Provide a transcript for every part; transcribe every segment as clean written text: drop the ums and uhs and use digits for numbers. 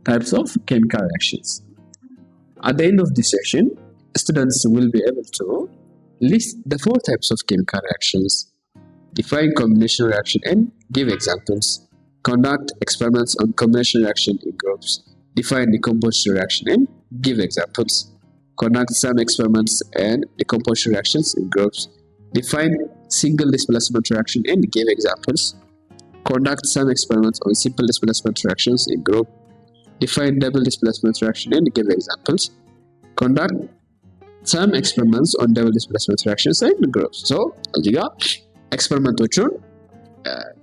types of chemical reactions. At the end of this section, students will be able to list the 4 types of chemical reactions, define combination reaction and give examples, conduct experiments on combination reaction in groups, define decomposition reaction and give examples, conduct some experiments and decomposition reactions in groups, define single displacement reaction and give examples, conduct some experiments on simple displacement reactions in group, define double displacement reaction and give examples, conduct some experiments on double displacement reactions in groups. So እዚህ ጋር ኤክስፐሪመንቶቹን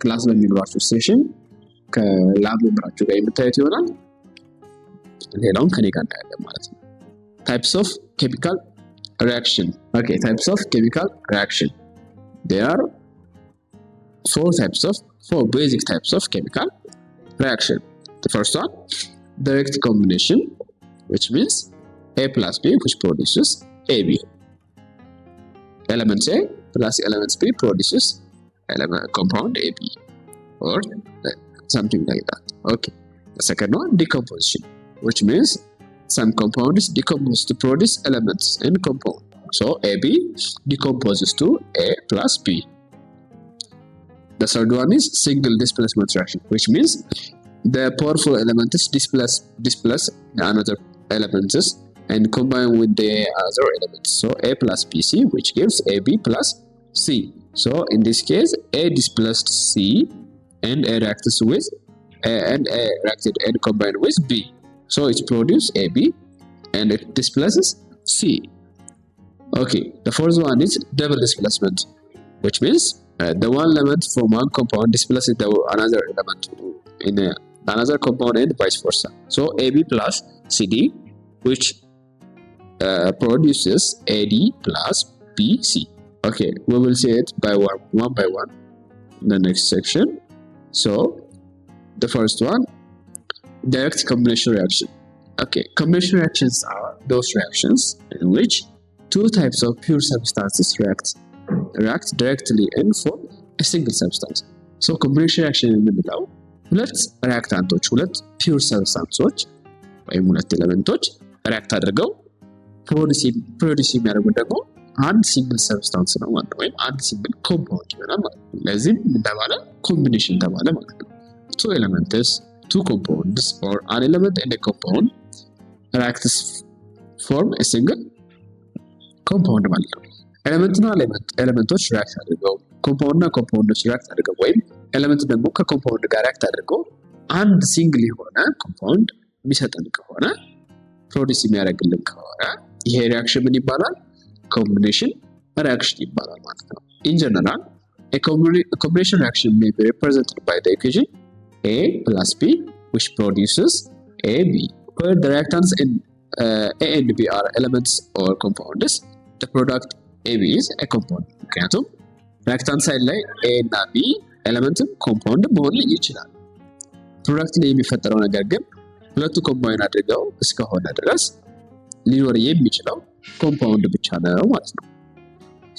ክላስ በሚኖራችሁ ሴሽን ከላብ መምራችሁ ጋር የምታዩት ይሆናል። ሌላውን ከኔ ጋር እናያለን ማለት ነው። types of chemical reaction. Okay, types of chemical reaction. There are 4 basic types of chemical reaction. The first one, direct combination, which means A plus B, which produces AB. Element A plus element B produces compound AB, or something like that. Okay. The second one, decomposition, which means some compound is decomposed to produce elements in compound. So AB decomposes to A plus B. The third one is single displacement reaction, which means the powerful elements displace another elements and combine with the other elements. So A plus BC, which gives AB plus C. So in this case, A displaced C and A reacted with A reacted and combined with B. So it produces AB and it displaces C. Okay, the fourth one is double displacement, which means the one element from one compound displaces another element in another compound and vice versa. So AB plus CD, which produces AD plus BC. Okay, we will see it one by one in the next section. So the first one, direct combination reaction. Okay, combination reactions are those reactions in which 2 types of pure substances react directly and form a single substance. So combination reaction የምንለው ሁለት ሪአክታንቶች ሁለት ፒውር ሰብስታንሶች ወይም ሁለት ኤሌመንቶች ሪአክት አድርገው ፕሮዲዩስ የሚያደርጉት ደግሞ አንድ ሲንግል ሰብስታንስ ነው ማለት ነው፣ ወይም አንድ ሲንግል ኮምፓውንድ ይሆናል ማለት ነው። ለዚህም ምን ተባለ? ኮምቢኔሽን ተባለ ማለት ነው። 2 elements, 2 compounds, or an element and a compound reacts form a single compound ማለት ነው። ኤሌመንቶች ሪአክት አድርገው ኮምፓውንድ እና ኮምፓውንዶች ሪአክት አድርገው ወይም ኤሌመንት ደግሞ ከኮምፓውንድ ጋር ሪአክት አድርገው አንድ ሲንግል የሆነ ኮምፓውንድ የሚሰጠን ከሆነ ፕሮዲዩስ የሚያደርግልን ከሆነ ይሄ ሪአክሽን ምን ይባላል? ኮምቢኔሽን ሪአክሽን ይባላል ማለት ነው። ኢን ጀነራል a combination reaction may be represented by the equation A plus B, which produces AB, where the reactants in A and B are elements or compounds. The product AB is a compound. ምክንያቱም reactant side ላይ A እና B ኤሌመንትም ኮምፓውንድ መሆን ይችላል። ፕሮዳክት ላይ የሚፈጠረው ነገር ግን ሁለቱ ኮምባይን አድርገው እስከሆነ ድረስ ሊኖር የሚችለው ኮምፓውንድ ብቻ ነው ማለት ነው።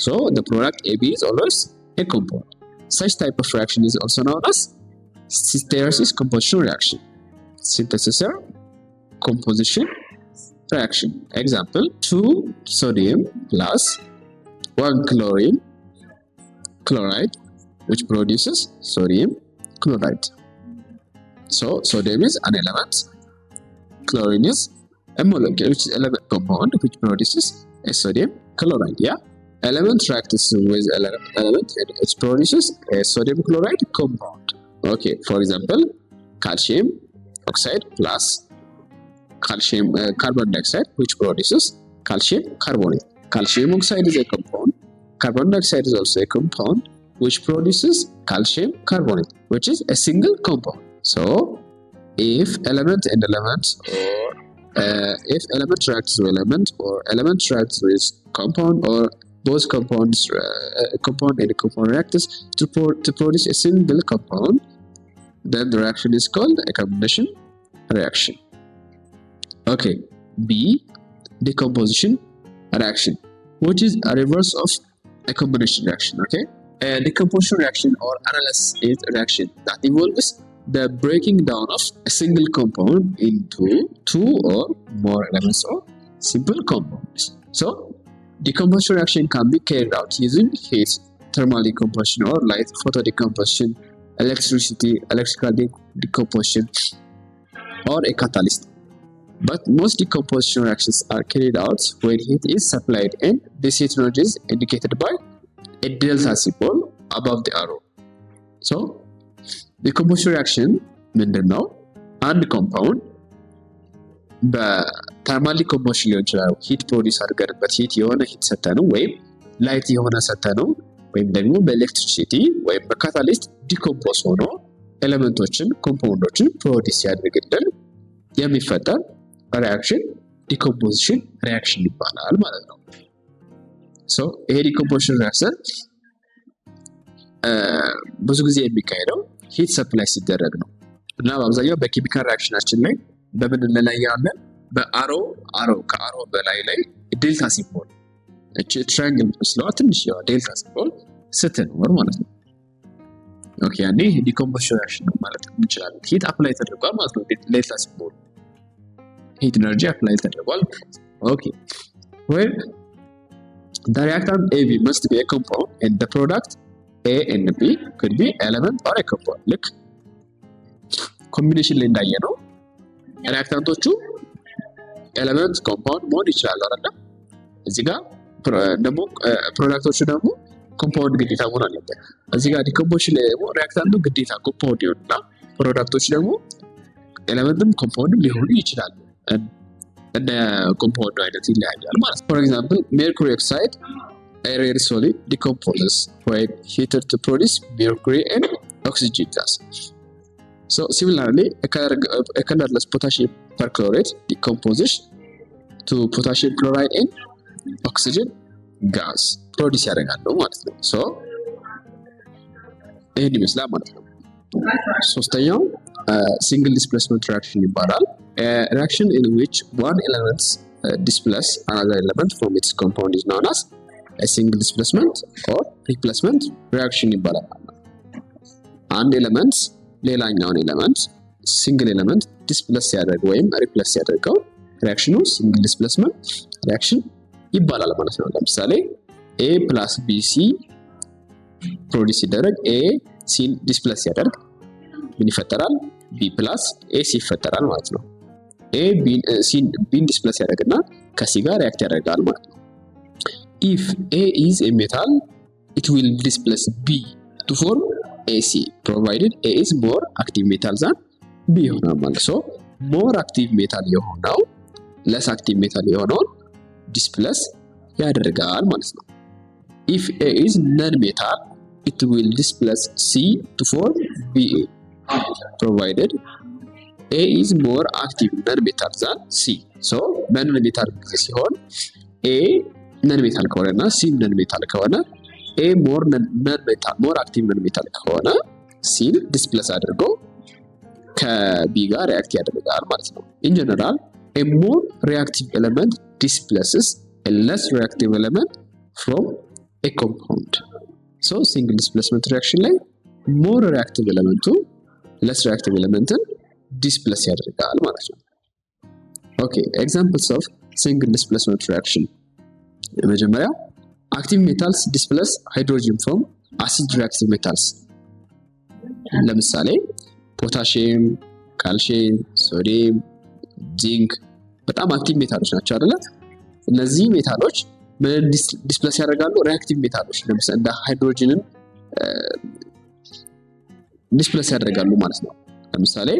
So the product AB is always a compound. Such type of reaction is also known as synthesis composition reaction. Synthesis or composition reaction. Example: 2 sodium plus 1 chloride, which produces sodium chloride. So sodium is an element, chlorine is a molecule, which is element compound, which produces a sodium chloride. Yeah, element reacts with element and it produces a sodium chloride compound. Okay, for example, calcium oxide plus calcium carbon dioxide, which produces calcium carbonate. Calcium oxide is a compound, carbon dioxide is also a compound, which produces calcium carbonate, which is a single compound. So if element and element, or if element reacts with element, or element reacts with compound, or both compounds compound and compound reacts to produce a single compound, then the reaction is called a combination reaction. Okay, B, decomposition reaction, which is a reverse of a combination reaction. Okay, a decomposition reaction or analysis is a reaction that involves the breaking down of a single compound into two or more elements or simple compounds. So decomposition reaction can be carried out using heat, thermal decomposition or light photodecomposition, electricity, electrical decomposition, or a catalyst. But most decomposition reactions are carried out when heat is supplied, and this heat energy is indicated by a delta symbol above the arrow. So decomposition reaction ምንድነው? አንድ ኮምፓውንድ በተርማል ዲኮምፖዚሽን ሊሆን ይችላል። ሂት ፕሮዲውስ አድርገንበት ሂት የሆነ ሂት ሰተነው ወይም ላይት የሆነ ሰተነው ወይም ደግሞ በኤሌክትሪሲቲ ወይም በካታሊስት ዲኮምፖዝ ሆኖ ኤሌመንቶችን ኮምፓውንዶችን ፕሮዲውስ ያደርግልን የሚፈጠር ሪአክሽን ዲኮምፖዚሽን ሪአክሽን ይባላል ማለት ነው። ሶ ይሄ ዲኮምፖዚሽን ሪአክሽን ብዙ ጊዜ የሚካሄደው ሂት ሰፕላይ ሲደረግ ነው እና በአብዛኛው በኬሚካል ሪአክሽናችን ላይ በምን እንለያለን? በአሮ ከአሮ በላይ ላይ ዴልታ ሲምቦል እቺ ትራያንግል መስሏት ትንሽ ያው ዴልታ ሲምቦል ስትኖር ማለት ነው። ኦኬ ያኔ ዲኮምፖዚሽን ሪአክሽን ነው ማለት እንችላለን። ሂት አፕላይ ተደርጓል ማለት ነው። ዴልታ ሲምቦል ሂት ኤነርጂ አፕላይ ተደርጓል። ኦኬ where the reactant AB must be a compound and the product A and B could be element or a compound. ልክ ኮምቢኔሽን ላይ እንዳየነው ሪአክታንቶቹ ኤሌመንት ኮምፓውንድ መሆን ይችላሉ አይደል? እዚህ ጋር ደግሞ ፕሮዳክቶቹ ደግሞ ኮምፓውንድ ግዴታ መሆን አለበት። እዚህ ጋር ዲኮምፖዚሽን ላይ ደግሞ ሪአክታንቱ ግዴታ ኮምፓውንድ ይሆንና ፕሮዳክቶቹ ደግሞ ኤሌመንትም ኮምፓውንድም ሊሆኑ ይችላሉ። እንደ ኮምፓውንዱ አይነት ይለያያል ማለት ነው። ፎር ኤግዛምፕል mercury oxide a rare solid decomposes when heated to produce mercury and oxygen gas. So similarly, a colorless potassium perchlorate decomposes to potassium chloride and oxygen gas produce ያደርጋሉ ማለት ነው። So ይሄን ይመስላል ማለት ነው። ሶስተኛው single displacement reaction ይባላል። A reaction in which one element displaces another element from its compound is known as a single displacement or replacement reaction ይባላል። አንድ ኤሌመንት ሌላኛውን ኤሌመንት ሲንግል ኤሌመንት ዲስፕሌስ ሲያደርግ ወይም ሪፕሌስ ሲያደርገው ሪአክሽኑ ሲንግል ዲስፕሌስመንት ሪአክሽን ይባላል ማለት ነው። ለምሳሌ A plus BC ፕሮዲውስ ሲደረግ A ሲን ዲስፕሌስ ሲያደርግ ምን ይፈጠራል? B plus AC ይፈጠራል ማለት ነው። A Bን ዲስፕሌስ ያደርግና ከሲ ጋር ሪአክት ያደርጋል ማለት ነው። If A is a metal, it will displace B to form AC provided A is more active metal than B ይሆናል ማለት ነው። more active metal የሆነው less active metal የሆነውን displace ያደርጋል ማለት ነው። If A is non-metal, it will displace C to form BA provided A is more active non-metal than C. So non-metal ሲሆን A non-metal ከሆነና C non-metal ከሆነ A more active non-metal ከሆነ C displace አድርጎ ከB ጋር react ያደርጋል ማለት ነው። In general, a more reactive element displaces a less reactive element from a compound. So single displacement reaction ላይ more reactive element less reactive element displace ያደርጋል ማለት ነው። Okay, examples of single displacement reaction. የመጀመሪያው active metals displace hydrogen from acid reactive metals. ለምሳሌ ፖታሺየም፣ ካልሲየም፣ ሶዲየም፣ ዚንክ በጣም አክቲቭ ሜታሎች ናቸው አይደለ? እነዚህ ሜታሎች ምን ዲስፕሌስ ያደርጋሉ? ሪአክቲቭ ሜታሎች ለምሳሌ እንደ ሃይድሮጅንን ዲስፕሌስ ያደርጋሉ ማለት ነው። ለምሳሌ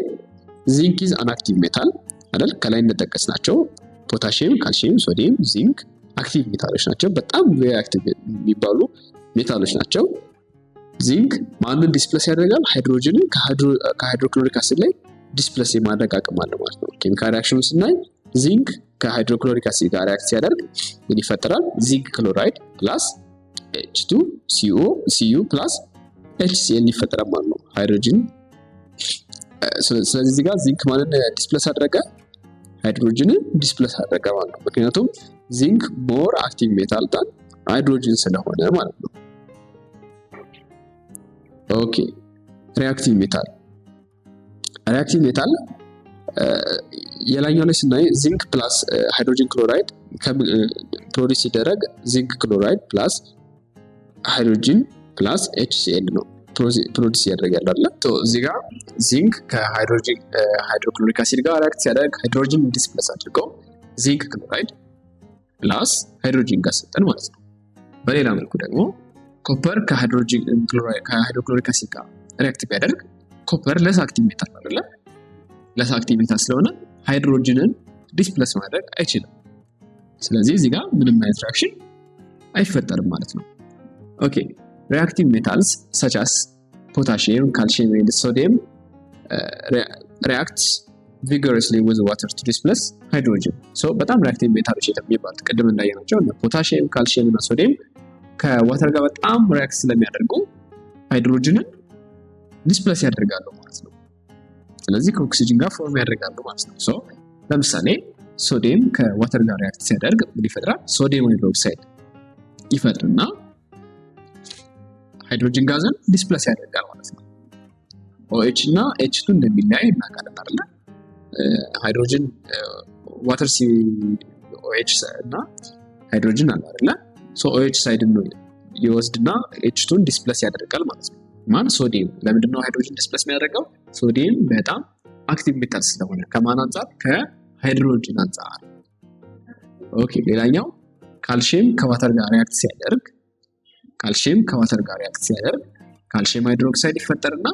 ዚንክ ኢዝ አን አክቲቭ ሜታል አይደል? ከላይ እንደጠቀስናቸው ፖታሺየም፣ ካልሲየም፣ ሶዲየም፣ ዚንክ አክቲቭ ሜታሎች ናቸው። በጣም ቬሪ አክቲቭ የሚባሉ ሜታሎች ናቸው። ዚንክ ማንን ዲስፕሌስ ያደርጋል? ሃይድሮጅንን ከሃይድሮክሎሪክ አሲድ ላይ ዲስፕሌስ የማድረግ አቅም አለው ማለት ነው። ኬሚካል ሪአክሽኑ ስናይ ዚንክ ከሃይድሮክሎሪክ አሲድ ጋር ሪአክት ሲያደርግ ምን ይፈጠራል? ዚንክ ክሎራይድ ፕላስ H2Cu ፕላስ HCl ይፈጠራል ማለት ነው። ሃይድሮጅን ስለዚህ እዚህ ጋር ዚንክ ማንን ዲስፕሌስ አደረገ? ሃይድሮጅንን ዲስፕሌስ አደረገ ማለት ነው። ምክንያቱም ዚንክ ሞር አክቲቭ ሜታል ዳን ሃይድሮጅን ስለሆነ ማለት ነው። ኦኬ ሪአክቲቭ ሜታል reactive metal የላኛው ላይ ስናይ ዚንክ ፕላስ ሃይድሮጅን ክሎራይድ ፕሮዲስ ሲደረግ ዚንክ ክሎራይድ ፕላስ ሃይድሮጅን ፕላስ HCl ነው ፕሮዲስ ያደርጋል አይደል? እዚህ ጋር ዚንክ ከሃይድሮጅን ሃይድሮክሎሪክ አሲድ ጋር ሪአክት ሲያደርግ ሃይድሮጅን ዲስፕሌስ አድርገው ዚንክ ክሎራይድ ፕላስ ሃይድሮጅን ጋር ሰጠን ማለት ነው። በሌላ መልኩ ደግሞ ኮፐር ከሃይድሮጅን ክሎራይድ ከሃይድሮክሎሪክ አሲድ ጋር ሪአክት ቢያደርግ ኮፐር ለስ አክቲቭ ሜታል አይደል? ለስ አክቲቭ ሜታል ስለሆነ ሃይድሮጅንን ዲስፕሌስ ማድረግ አይችልም። ስለዚህ እዚህ ጋር ምንም አይነት ሪአክሽን አይፈጠርም ማለት ነው። ኦኬ reactive metals such as potassium, calcium and sodium reacts vigorously with water to displace hydrogen. So በጣም reactive metals የሚባሉት ቅድም እንዳየናቸው እና ፖታሺየም፣ ካልሲየም እና ሶዲየም ከዋተር ጋር በጣም ሪአክት ስለሚያደርጉ ሃይድሮጅንን ዲስፕሌስ ያደርጋሉ ማለት ነው። ስለዚህ ከኦክሲጅን ጋር ፎርም ያደርጋሉ ማለት ነው። ሶ ለምሳሌ ሶዲየም ከዋተር ጋር ሪአክት ሲያደርግ ምን ይፈጥራል? ሶዲየም ሃይድሮክሳይድ ይፈጥርና ሃይድሮጅን ጋዝን ዲስፕሌስ ያደርጋል ማለት ነው። OH እና H2 እንደሚለያይ እናውቃለን አይደል? ሃይድሮጅን ዋተር OH እና ሃይድሮጅን አለ አይደል? ሶ OH ሳይድ ነው ይወስድና H2ን ዲስፕሌስ ያደርጋል ማለት ነው። ማን? ሶዲየም። ለምንድን ነው ሃይድሮጅን ዲስፕሌስ የሚያደርገው? ሶዲየም በጣም አክቲቭ ሜታል ስለሆነ። ከማን አንፃር? ከሃይድሮጅን አንፃር። ኦኬ ሌላኛው ካልሲየም ከዋተር ጋር ሪአክት ሲያደርግ ካልሲየም ከዋተር ጋር ሪአክት ሲያደርግ ካልሲየም ሃይድሮክሳይድ ይፈጠርና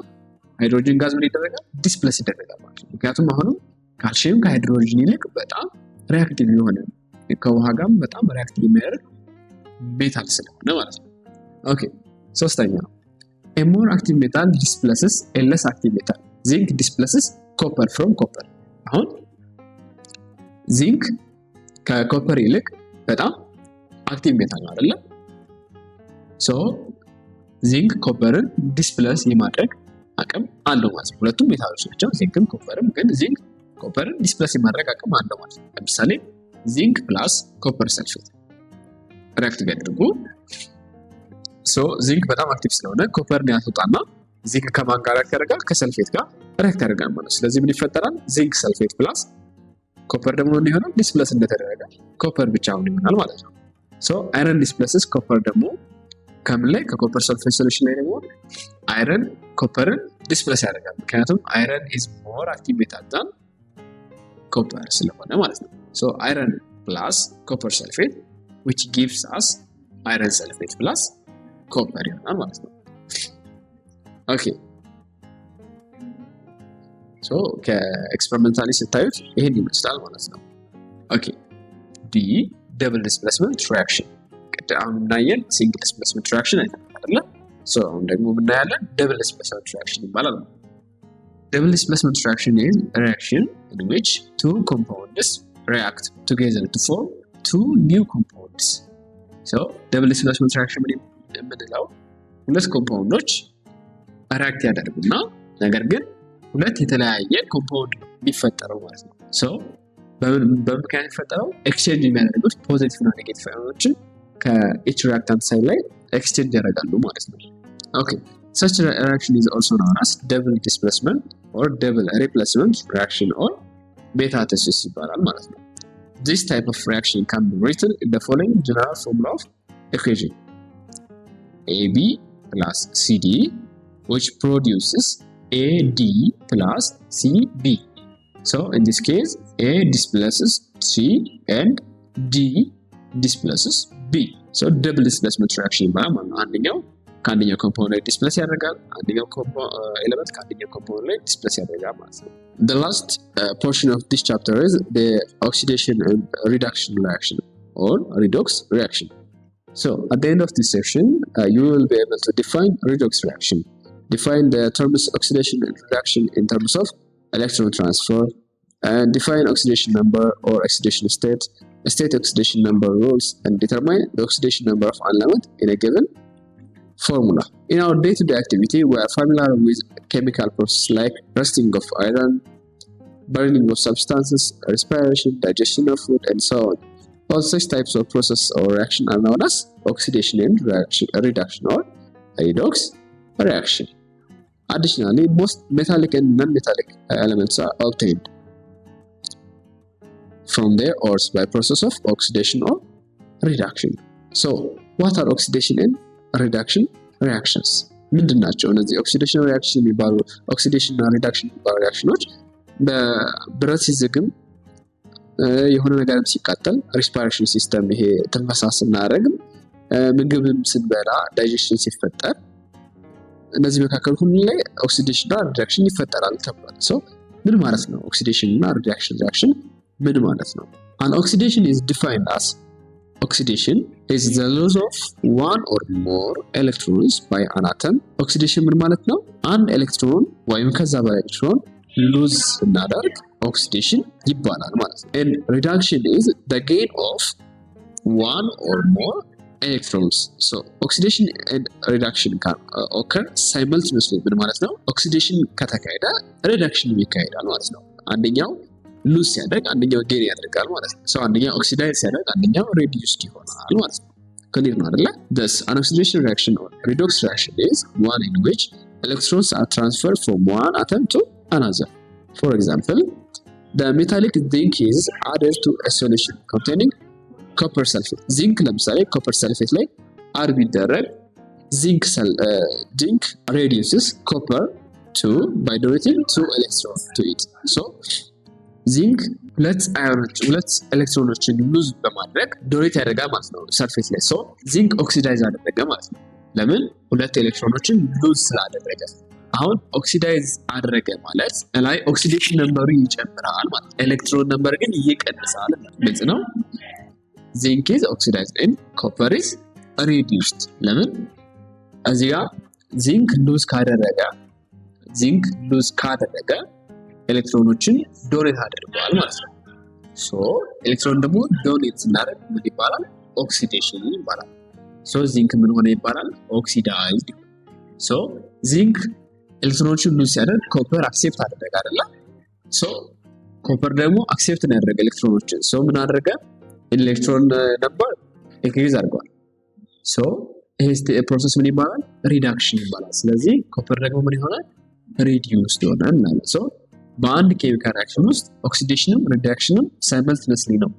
ሃይድሮጅን ጋዝ ምን ይደረጋል? ዲስፕሌስ ይደረጋል ማለት ነው። ምክንያቱም አሁንም ካልሲየም ከሃይድሮጅን ይልቅ በጣም ሪአክቲቭ የሆነ ከውሃ ጋር በጣም ሪአክቲቭ የሚያደርግ ሜታል ስለሆነ ማለት ነው። ኦኬ ሶስተኛ a more active metal displaces a less active metal. zinc displaces copper from copper. አሁን ዚንክ ከኮፐር ይልቅ በጣም አክቲቭ ሜታል ነው አይደል? ሶ ዚንክ ኮፐርን ዲስፕሌስ የማድረግ አቅም አለው ማለት ነው። ሁለቱም ሜታሎች ናቸው ዚንክም ኮፐርም፣ ግን ዚንክ ኮፐርን ዲስፕሌስ የማድረግ አቅም አለው ማለት ነው። ለምሳሌ ዚንክ ፕላስ ኮፐር ሰልፌት ሪአክት ቢያደርጉ ሶ ዚንክ በጣም አክቲቭ ስለሆነ ኮፐርን ያስወጣና ዚንክ ከማን ጋር ሪአክት ያደርጋል? ከሰልፌት ጋር ሪአክት ያደርጋል ማለት ነው። ስለዚህ ምን ይፈጠራል? ዚንክ ሰልፌት ፕላስ ኮፐር ደግሞ ምን ይሆናል? ዲስፕሌስ እንደተደረገ ኮፐር ብቻውን ይሆናል ማለት ነው። ሶ አይረን ዲስፕሌስስ ኮፐር ደግሞ ከምን ላይ? ከኮፐር ሰልፌት ሶሉሽን ላይ ደግሞ አይረን ኮፐርን ዲስፕሌስ ያደርጋል። ምክንያቱም አይረን ኢዝ ሞር አክቲቭ ሜታል ዛን ኮፐር ስለሆነ ማለት ነው። ሶ አይረን ፕላስ ኮፐር ሰልፌት which gives us iron sulfate plus copper ይሆናል ማለት ነው። ኦኬ ሶ ከኤክስፐሪመንታሊ ስታዩት ይሄን ይመስላል ማለት ነው። ኦኬ ዲ ደብል ዲስፕሌስመንት ሪአክሽን ቅድም እናየን ሲንግል ዲስፕሌስመንት ሪአክሽን አይደለ? ሶ አሁን ደግሞ እናያለን ደብል ዲስፕሌስመንት ሪአክሽን ይባላል። ደብል ዲስፕሌስመንት ሪአክሽን is a reaction in which two compounds react together to form two new compounds. So double displacement reaction የምንለው ሁለት ኮምፓውንዶች ሪአክት ያደርጉና ነገር ግን ሁለት የተለያየ ኮምፓውንድ የሚፈጠረው ማለት ነው። ሶ በምክንያት የሚፈጠረው ኤክስቼንጅ የሚያደርጉት ፖዚቲቭ እና ኔጌቲቭ አዮኖችን ከኢች ሪአክታንት ሳይድ ላይ ኤክስቼንጅ ያደርጋሉ ማለት ነው። ኦኬ such reaction is also known as double displacement or double replacement reaction or metathesis ይባላል ማለት ነው። This type of reaction can be written in the following general formula of equation: AB plus CD, which produces AD plus CB. So in this case, A displaces C and D displaces B. So double displacement reaction ይባላል። አንደኛው ከአንደኛው ኮምፓውንድ ላይ ዲስፕሌስ ያደርጋል፣ አንደኛው ኤሌመንት ከአንደኛው ኮምፓውንድ ላይ ዲስፕሌስ ያደርጋል ማለት ነው። The last portion of this chapter is the oxidation and reduction reaction or redox reaction. So at the end of this section, you will be able to define redox reaction, define the terms oxidation and reduction in terms of electron transfer, and define oxidation number or oxidation state, state oxidation number rules, and determine the oxidation number of an element in a given formula. In our day-to-day activity, we are familiar with chemical processes like rusting of iron, burning of substances, respiration, digestion of food, and so on. All such types of process or reaction are known as oxidation and reduction or redox reaction. Additionally, most metallic and non-metallic elements are obtained from their ores by process of oxidation or reduction. So, what are oxidation and reduction reactions? ምንድን ናቸው እነዚህ ኦክሲዴሽን ሪአክሽን የሚባሉ ኦክሲዴሽን እና ሪዳክሽን የሚባሉ ሪአክሽኖች? በብረት ሲዘግም የሆነ ነገርም ሲቃጠል ሪስፓይሬሽን ሲስተም ይሄ ትንፈሳ ስናደርግ ምግብም ስንበላ ዳይጀሽን ሲፈጠር እነዚህ መካከል ሁሉ ላይ ኦክሲዴሽን እና ሪዳክሽን ይፈጠራል ተብሏል። ሶ ምን ማለት ነው ኦክሲዴሽን እና ሪዳክሽን ምን ማለት ነው? An oxidation is defined as oxidation is the loss of one or more electrons by an atom. Oxidation ምን ማለት ነው? አንድ ኤሌክትሮን ወይም ከዛ በላይ ኤሌክትሮን ሉዝ እናደርግ oxidation ይባላል ማለት ነው። And reduction is the gain of one or more electrons. So oxidation and reduction can occur simultaneously. ምን ማለት ነው? oxidation ከተካሄደ reduction ይካሄዳል ማለት ነው። አንደኛው ሉዝ ሲያደርግ አንደኛው ጌን ያደርጋል ማለት ነው። so አንደኛው ኦክሲዳይዝ ሲያደርግ አንደኛው ሬዲዩስድ ይሆናል ማለት ነው። ክሊር ነው አይደለ? Thus an oxidation reaction or redox reaction is one in which electrons are transferred from one atom to another. For example, the metallic zinc is added to a solution containing copper sulfate. zinc ለምሳሌ copper sulfate ላይ አድ ቢደረግ zinc reduces copper by donating 2 electrons to it. So ዚንክ ሁለት ኤሌክትሮኖችን ሉዝ በማድረግ ዶኔት ያደርጋል ማለት ነው ሰርፌስ ላይ። ሶ ዚንክ ኦክሲዳይዝ አደረገ ማለት ነው። ለምን? ሁለት ኤሌክትሮኖችን ሉዝ ስላደረገ። አሁን ኦክሲዳይዝ አደረገ ማለት ላይ ኦክሲዴሽን ነምበሩ ይጨምራል ማለት ነው። ኤሌክትሮን ነምበር ግን ይቀንሳል። ግልጽ ነው። ዚንክ ኢዝ ኦክሲዳይዝድ ኤንድ ኮፐር ኢዝ ሪዲዩስድ። ለምን? እዚህ ጋር ዚንክ ሉዝ ካደረገ ኤሌክትሮኖችን ዶኔት አድርገዋል ማለት ነው። ሶ ኤሌክትሮን ደግሞ ዶኔት ስናደርግ ምን ይባላል? ኦክሲዴሽን ይባላል። ሶ ዚንክ ምን ሆነ ይባላል? ኦክሲዳይዝድ። ሶ ዚንክ ኤሌክትሮኖችን ሉዝ ሲያደርግ ኮፐር አክሴፕት አደረገ አይደለ? ሶ ኮፐር ደግሞ አክሴፕት ያደረገ ኤሌክትሮኖችን ሶ ምን አደረገ? ኤሌክትሮን ነበር ኢንክሪዝ አድርጓል። ሶ ይሄ ፕሮሰስ ምን ይባላል? ሪዳክሽን ይባላል። ስለዚህ ኮፐር ደግሞ ምን ይሆናል? ሪዲዩስድ ይሆናል ማለት ነው። በአንድ ኬሚካል ሪአክሽን ውስጥ ኦክሲዴሽንም ሪዳክሽንም ሳይመልቲነስሊ ነው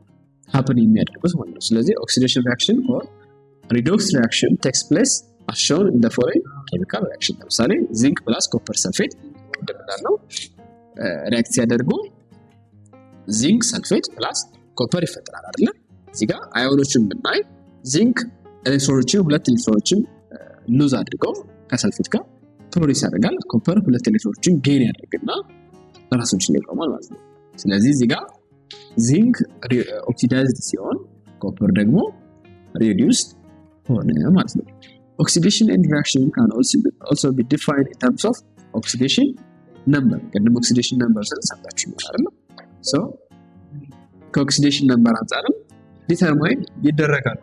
ሀፕን የሚያደርጉት ማለት ነው። ስለዚህ ኦክሲዴሽን ሪአክሽን ኦር ሪዶክስ ሪአክሽን ቴክስ ፕሌስ አስ ሾውን ኢን ዘ ፎሎዊንግ ኬሚካል ሪአክሽን። ለምሳሌ ዚንክ ፕላስ ኮፐር ሰልፌት ቅድም እንዳልነው ሪአክት ሲያደርጉ ዚንክ ሰልፌት ፕላስ ኮፐር ይፈጠራል አይደለ? እዚህ ጋር አዮኖችን ብናይ ዚንክ ሁለት ኤሌክትሮኖችን ሉዝ አድርገው ከሰልፌት ጋር ፕሮዲስ ያደርጋል። ኮፐር ሁለት ኤሌክትሮኖችን ጌን ያደርግና ራሳችን ላይ ቆማል ማለት ነው። ስለዚህ እዚህ ጋር ዚንክ ኦክሲዳይዝድ ሲሆን ኮፐር ደግሞ ሪዲዩስድ ሆነ ማለት ነው። ኦክሲዴሽን ኤንድ ሪአክሽን can also be defined in terms of oxidation number. ቅድም ኦክሲዴሽን ነምበር ስለሰጣችሁ ይላል አይደል? ሶ ከኦክሲዴሽን ነምበር አንፃርም ዲተርማይን ይደረጋል።